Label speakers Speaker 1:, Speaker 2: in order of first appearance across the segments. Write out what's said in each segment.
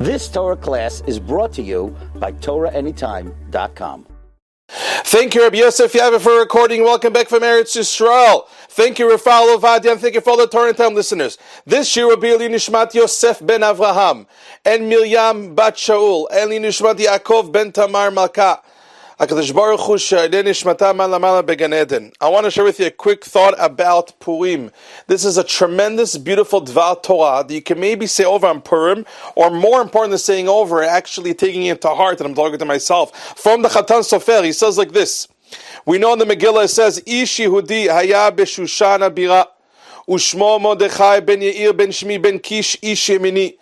Speaker 1: This Torah class is brought to you by TorahAnytime.com.
Speaker 2: Thank you, Rabbi Yosef Yaakov, for recording. Welcome back from Eretz Yisrael. Thank you, Rafael Ovadia, and thank you for all the Torah Time listeners. This year will be Eli Nishmat Yosef ben Avraham, and Miriam bat Shaul, and Eli Nishmat Yaakov ben Tamar Malka. I want to share with you a quick thought about Purim. This is a tremendous, beautiful Dvar Torah that you can maybe say over on Purim, or more important than saying over, actually taking it to heart, and I'm talking to myself. From the Chatan Sofer, he says like this. We know in the Megillah it says, Ish Yehudi haya b'Shushan bira, ushmo Mordechai ben Yair ben Shmi ben Kish ish Yemini.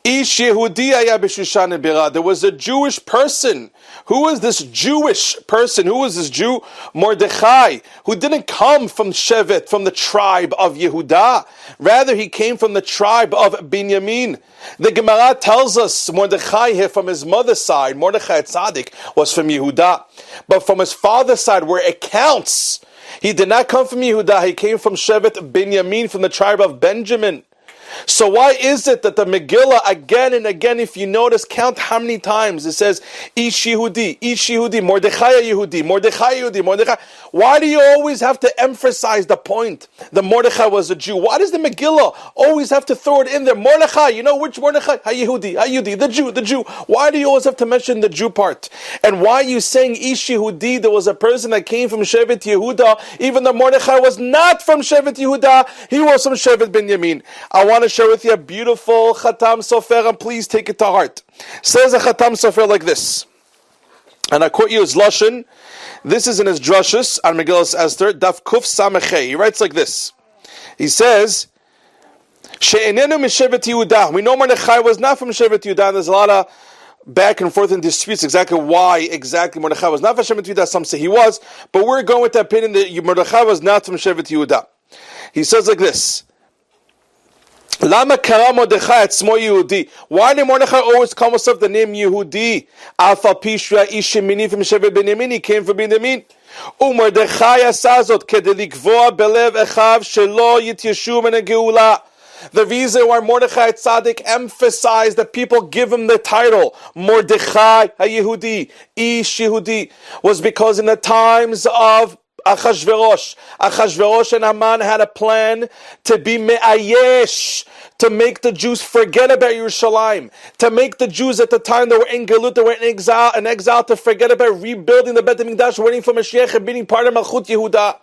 Speaker 2: Ish Yehudi haya b'Shushan bira. There was a Jewish person. Who was this Jewish person? Who was this Jew? Mordechai, who didn't come from Shevet, from the tribe of Yehuda. Rather, he came from the tribe of Binyamin. The Gemara tells us Mordechai here from his mother's side, Mordechai Tzaddik, was from Yehuda. But from his father's side, where it counts, he did not come from Yehuda. He came from Shevet Binyamin, from the tribe of Benjamin. So why is it that the Megillah, again and again, if you notice, count how many times it says, Ish Yehudi, Mordechai Yehudi, Mordechai Yehudi, Mordechai. Why do you always have to emphasize the point that Mordechai was a Jew? Why does the Megillah always have to throw it in there? Mordechai, you know which Mordechai? Yehudi, the Jew. Why do you always have to mention the Jew part? And why are you saying Ish Yehudi? There was a person that came from Shevet Yehuda, even though Mordechai was not from Shevet Yehuda, he was from Shevet Binyamin. I want to share with you a beautiful Chatam Sofer, and please take it to heart. Says a Chatam Sofer like this, and I quote you his Lashon. This is in his Drashus on Megillah Esther, Daf Kuf Samechei. He writes like this. He says, She'enenu mishevet Yehuda. We know Mordechai was not from Shevet Yehuda. There's a lot of back and forth and disputes exactly why exactly Mordechai was not from Shevet Yehuda. Some say he was, but we're going with the opinion that Mordechai was not from Shevet Yehuda. He says like this. Lama kara Mordechai atzmo Yehudi? Why did Mordechai always call himself the name Yehudi? Alpha Pishra ish Yemini from Shevet Binyamin. He came from Binyamin. Mordechai asazot kedei likvoa belev echav shelo yityeshu min hageula. The reason why Mordechai Tzaddik emphasized that people give him the title Mordechai HaYehudi, Ish Yehudi, was because in the times of Achashverosh and Haman had a plan to be me'ayesh, to make the Jews forget about Yerushalayim, to make the Jews at the time that were in Galut, they were in exile, to forget about rebuilding the Beit HaMikdash, waiting for Mashiach and being part of Malchut Yehuda.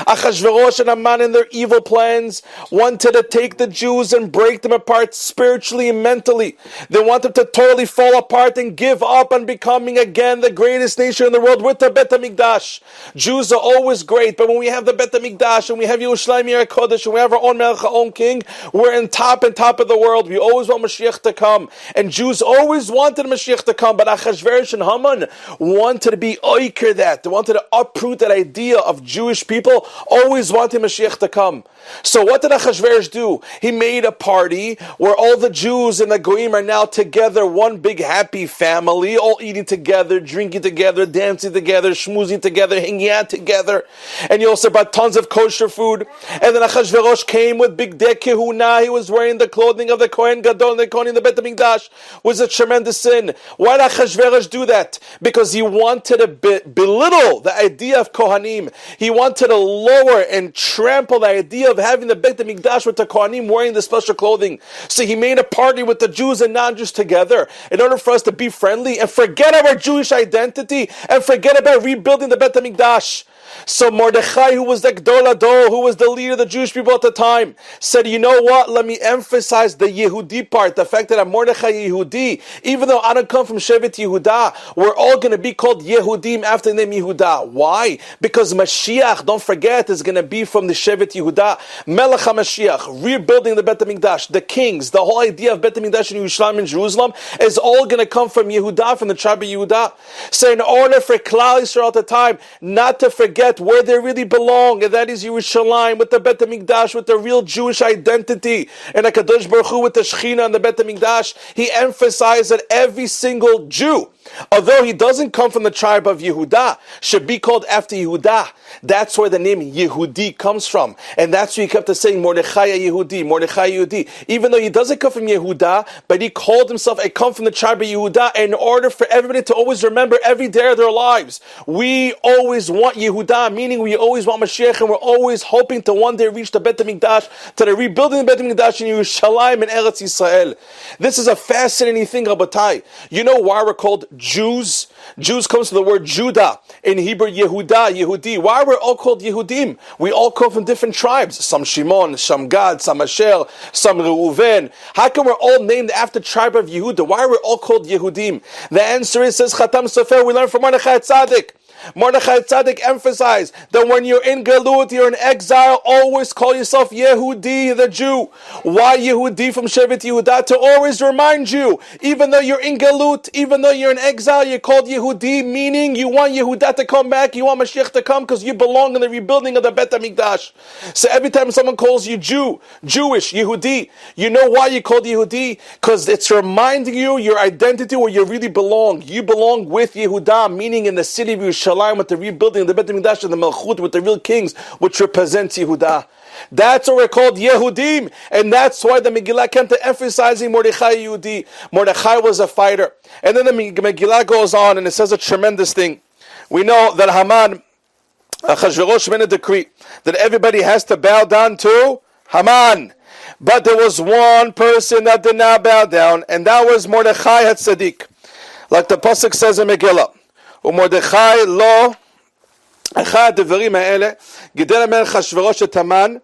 Speaker 2: Achashverosh and Haman in their evil plans wanted to take the Jews and break them apart spiritually and mentally. They wanted to totally fall apart and give up on becoming again the greatest nation in the world with the Beit HaMikdash. Jews are always great, but when we have the Beit HaMikdash and we have Yerushalayim Yer HaKodesh and we have our own Melech, our own king, we're in top of the world. We always want Mashiach to come, and Jews always wanted Mashiach to come, but Achashverosh and Haman wanted to be oiker that. They wanted to uproot that idea of Jewish people always wanting Mashiach to come. So what did Achashverosh do? He made a party where all the Jews and the Goyim are now together, one big happy family, all eating together, drinking together, dancing together, schmoozing together, hanging out together. And he also brought tons of kosher food. And then Achashverosh came with big dei kehuna. He was wearing the clothing of the Kohen Gadol and the Kohen in the Beit HaMikdash. Was a tremendous sin. Why did Achashverosh do that? Because he wanted to belittle the idea of Kohanim. He wanted to lower and trample the idea of having the Beit HaMikdash with the Kohanim wearing the special clothing. So he made a party with the Jews and non-Jews together in order for us to be friendly and forget our Jewish identity and forget about rebuilding the Beit HaMikdash. So Mordechai, who was the Gdol Ador, who was the leader of the Jewish people at the time, said, you know what, let me emphasize the Yehudi part, the fact that I'm Mordechai Yehudi, even though I don't come from Shevet Yehuda, we're all going to be called Yehudim after the name Yehuda. Why? Because Mashiach, don't forget, is going to be from the Shevet Yehuda. Melech HaMashiach, rebuilding the Beit HaMikdash, the kings, the whole idea of Beit HaMikdash in Yerushalayim and Jerusalem is all going to come from Yehuda, from the tribe of Yehuda. So in order for Klal Yisrael at the time not to forget where they really belong, and that is Yerushalayim, with the Beit HaMikdash, with the real Jewish identity, and HaKadosh Baruch Hu with the Shechina and the Beit HaMikdash, he emphasized that every single Jew Although he doesn't come from the tribe of Yehudah, should be called after Yehudah. That's where the name Yehudi comes from. And that's why he kept saying Mordechai Yehudi, Mordechai Yehudi. Even though he doesn't come from Yehudah, but he called himself, I come from the tribe of Yehudah, in order for everybody to always remember every day of their lives. We always want Yehudah, meaning we always want Mashiach, and we're always hoping to one day reach the Bet HaMikdash, to the rebuilding the Bet HaMikdash in Yerushalayim and Eretz Yisrael. This is a fascinating thing, Rabbatai. You know why we're called Jews? Jews comes from the word Judah. In Hebrew, Yehudah, Yehudi. Why are we all called Yehudim? We all come from different tribes. Some Shimon, some Gad, some Asher, some Reuven. How come we're all named after the tribe of Yehudah? Why are we all called Yehudim? The answer is, says Chatam Sofer, we learn from Mordechai Tzaddik. Mordechai Tzaddik emphasized that when you're in Galut, you're in exile, always call yourself Yehudi, the Jew. Why Yehudi from Shevet Yehudah? To always remind you, even though you're in Galut, even though you're in exile, you're called Yehudi, meaning you want Yehudah to come back, you want Mashiach to come because you belong in the rebuilding of the Bet HaMikdash. So every time someone calls you Jew, Jewish, Yehudi, you know why you're called Yehudi? Because it's reminding you your identity where you really belong. You belong with Yehudah, meaning in the city of Yerushalayim, with the rebuilding of the Bet HaMikdash and the Malchut, with the real kings, which represents Yehudah. That's why we're called Yehudim, and that's why the Megillah came to emphasizing Mordechai Yehudi. Mordechai was a fighter. And then the Megillah goes on, and it says a tremendous thing. We know that Haman, Achashverosh made a decree that everybody has to bow down to Haman. But there was one person that did not bow down, and that was Mordechai HaTzadik. Like the Pasuk says in Megillah, ומרדכי לא אחד הדברים האלה גידל המלך אחשוורוש את המן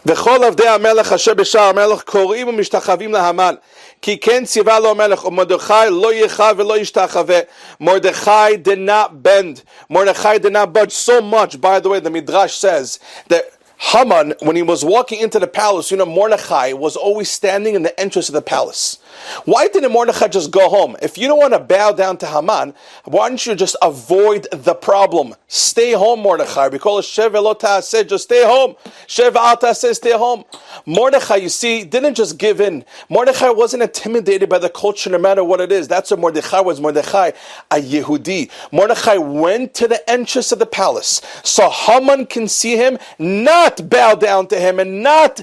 Speaker 2: וכל עבדי המלך אשר בשער המלך קוראים ומשתחווים להמן כי כן ציווה לו המלך ומרדכי לא יכאב ולא ישתחווה. Mordechai did not bend. Mordechai did not budge so much. By the way, the Midrash says that Haman, when he was walking into the palace, Mordechai was always standing in the entrance of the palace. Why didn't Mordechai just go home? If you don't want to bow down to Haman, why don't you just avoid the problem? Stay home, Mordechai. We call it Shev Elot Ta'aseh, just stay home. Shev Al Ta'aseh, stay home. Mordechai, you see, didn't just give in. Mordechai wasn't intimidated by the culture no matter what it is. That's what Mordechai was. Mordechai, a Yehudi. Mordechai went to the entrance of the palace so Haman can see him, not bow down to him and not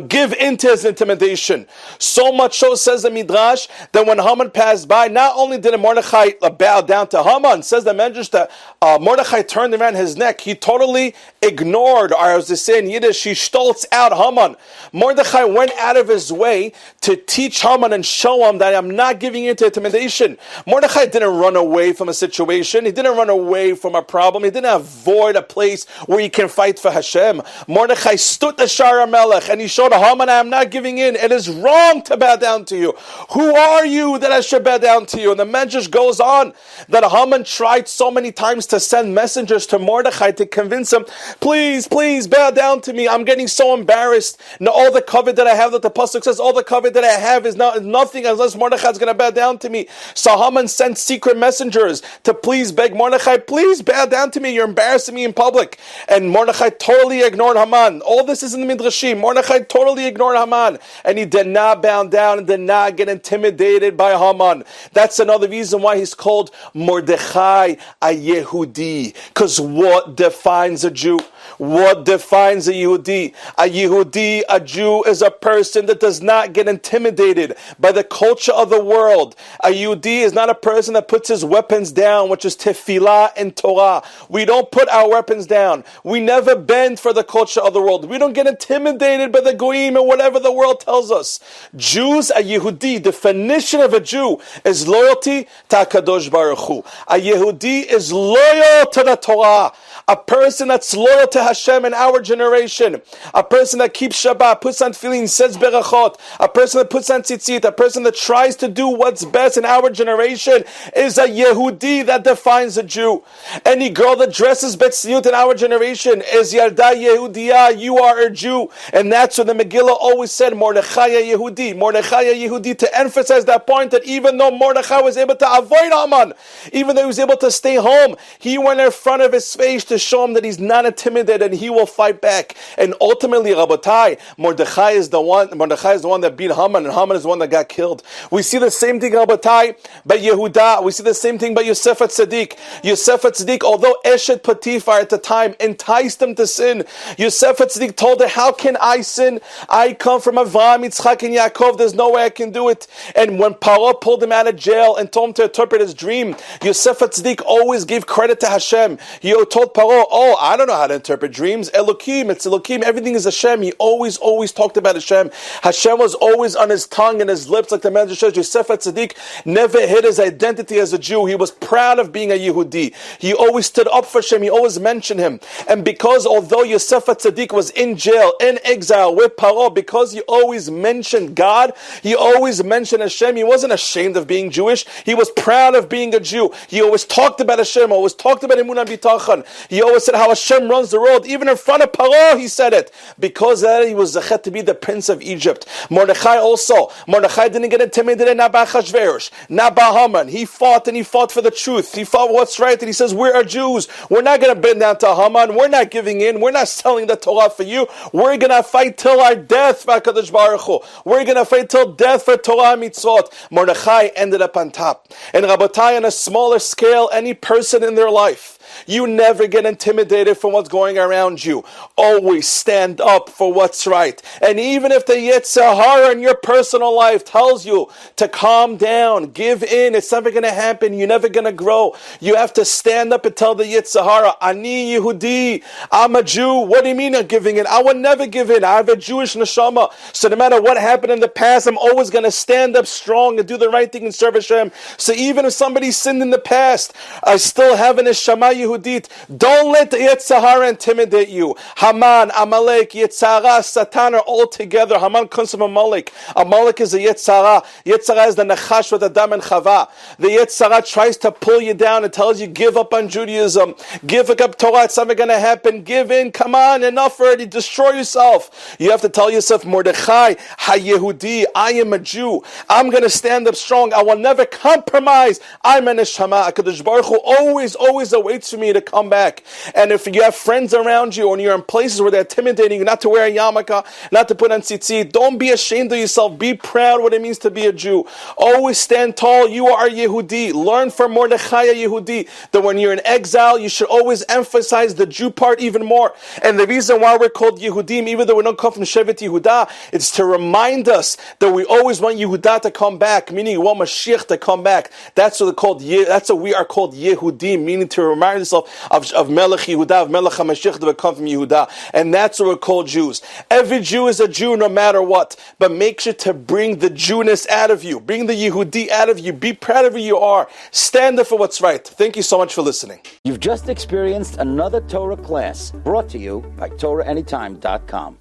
Speaker 2: give in to his intimidation. So much so, says the Midrash, that when Haman passed by, not only did Mordechai bow down to Haman, says the Midrash that Mordechai turned around his neck. He totally ignored, or as they say in Yiddish, he stolz out Haman. Mordechai went out of his way to teach Haman and show him that I'm not giving in to intimidation. Mordechai didn't run away from a situation. He didn't run away from a problem. He didn't avoid a place where he can fight for Hashem. Mordechai stood the Shara Melech and he showed Haman, I am not giving in. It is wrong to bow down to you. Who are you that I should bow down to you? And the Medrash goes on that Haman tried so many times to send messengers to Mordechai to convince him, please, please bow down to me. I'm getting so embarrassed. Now all the covet that I have, that the Pasuk says, all the covet that I have is nothing unless Mordechai is going to bow down to me. So Haman sent secret messengers to please beg Mordechai, please bow down to me. You're embarrassing me in public. And Mordechai totally ignored Haman. All this is in the Midrashim. Mordechai totally ignored Haman, and he did not bow down and did not get intimidated by Haman. That's another reason why he's called Mordechai, a Yehudi. Because what defines a Jew? What defines a Yehudi? A Yehudi, a Jew, is a person that does not get intimidated by the culture of the world. A Yehudi is not a person that puts his weapons down, which is tefillah and Torah. We don't put our weapons down. We never bend for the culture of the world. We don't get intimidated by the goyim and whatever the world tells us. Jews, a Yehudi, definition of a Jew is loyalty to HaKadosh Baruch Hu. A Yehudi is loyal to the Torah. A person that's loyal to Hashem in our generation. A person that keeps Shabbat, puts on tefillin, says berachot. A person that puts on tzitzit. A person that tries to do what's best in our generation is a Yehudi that defines a Jew. Any girl that dresses betzniut in our generation is Yarda Yehudiya. You are a Jew. And that's what the Megillah always said, Mordechai Yehudi. Mordechai Yehudi, to emphasize that point that even though Mordechai was able to avoid Haman, even though he was able to stay home, he went in front of his face to show him that he's not intimidated good, and he will fight back. And ultimately, Rabotai, Mordechai is the one that beat Haman, and Haman is the one that got killed. We see the same thing, Rabotai, by Yehuda. We see the same thing by Yosef HaTzadik. Yosef HaTzadik, although Eshet Potiphar at the time enticed him to sin, Yosef HaTzadik told her, how can I sin? I come from Avraham, Yitzchak, and Yaakov. There's no way I can do it. And when Paro pulled him out of jail and told him to interpret his dream, Yosef HaTzadik always gave credit to Hashem. He told Paro, oh, I don't know how to interpret dreams. Elokim, it's Elokim. Everything is Hashem. He always talked about Hashem. Hashem was always on his tongue and his lips, like the man says. Yosef HaTzadik never hid his identity as a Jew. He was proud of being a Yehudi. He always stood up for Hashem. He always mentioned him. And because although Yosef HaTzadik was in jail, in exile with Paro, because he always mentioned God, he always mentioned Hashem, he wasn't ashamed of being Jewish. He was proud of being a Jew. He always talked about Hashem, always talked about Emunah B'tachon. He always said how Hashem runs the world. Even in front of Paro, he said it. Because that he was zachet to be the prince of Egypt. Mordechai also. Mordechai didn't get intimidated, not by Achashverosh, not by Haman. He fought and he fought for the truth. He fought what's right, and he says, we are Jews. We're not going to bend down to Haman. We're not giving in. We're not selling the Torah for you. We're going to fight till our death for HaKadosh Baruch Hu. We're going to fight till death for Torah and mitzvot. Mordechai ended up on top. And Rabotai, on a smaller scale, any person in their life, you never get intimidated from what's going around you. Always stand up for what's right. And even if the Yetzer Hara in your personal life tells you to calm down, give in, it's never going to happen, you're never going to grow. You have to stand up and tell the Yetzer Hara, Ani Yehudi, I'm a Jew. What do you mean I'm giving in? I will never give in. I have a Jewish neshama. So no matter what happened in the past, I'm always going to stand up strong and do the right thing and serve Hashem. So even if somebody sinned in the past, I still have an neshama Yehudit. Don't let the Yetzer Hara intimidate you. Haman, Amalek, Yetzer Hara, Satan are all together. Haman comes from Amalek. Amalek is the Yetzer Hara. Yetzer Hara is the Nachash with Adam and Chava. The Yetzer Hara tries to pull you down and tells you, give up on Judaism. Give up Torah. It's never going to happen. Give in. Come on, enough already. Destroy yourself. You have to tell yourself, Mordechai, Ha-Yehudi, I am a Jew. I'm going to stand up strong. I will never compromise. I'm a neshama. HaKadosh Baruch Hu always awaits for me to come back. And if you have friends around you and you're in places where they're intimidating you not to wear a yarmulke, not to put on tzitzit, don't be ashamed of yourself. Be proud of what it means to be a Jew. Always stand tall. You are a Yehudi. Learn from Mordechai a Yehudi that when you're in exile, you should always emphasize the Jew part even more. And the reason why we're called Yehudim, even though we don't come from Shevet Yehuda, it's to remind us that we always want Yehuda to come back, meaning we want Mashiach to come back. That's what we are called Yehudim, meaning to remind yourself of Melech Yehuda, of Melech HaMashiach that would come from Yehuda. And that's what we're called Jews. Every Jew is a Jew no matter what. But make sure to bring the Jewness out of you. Bring the Yehudi out of you. Be proud of who you are. Stand up for what's right. Thank you so much for listening.
Speaker 1: You've just experienced another Torah class brought to you by TorahAnytime.com.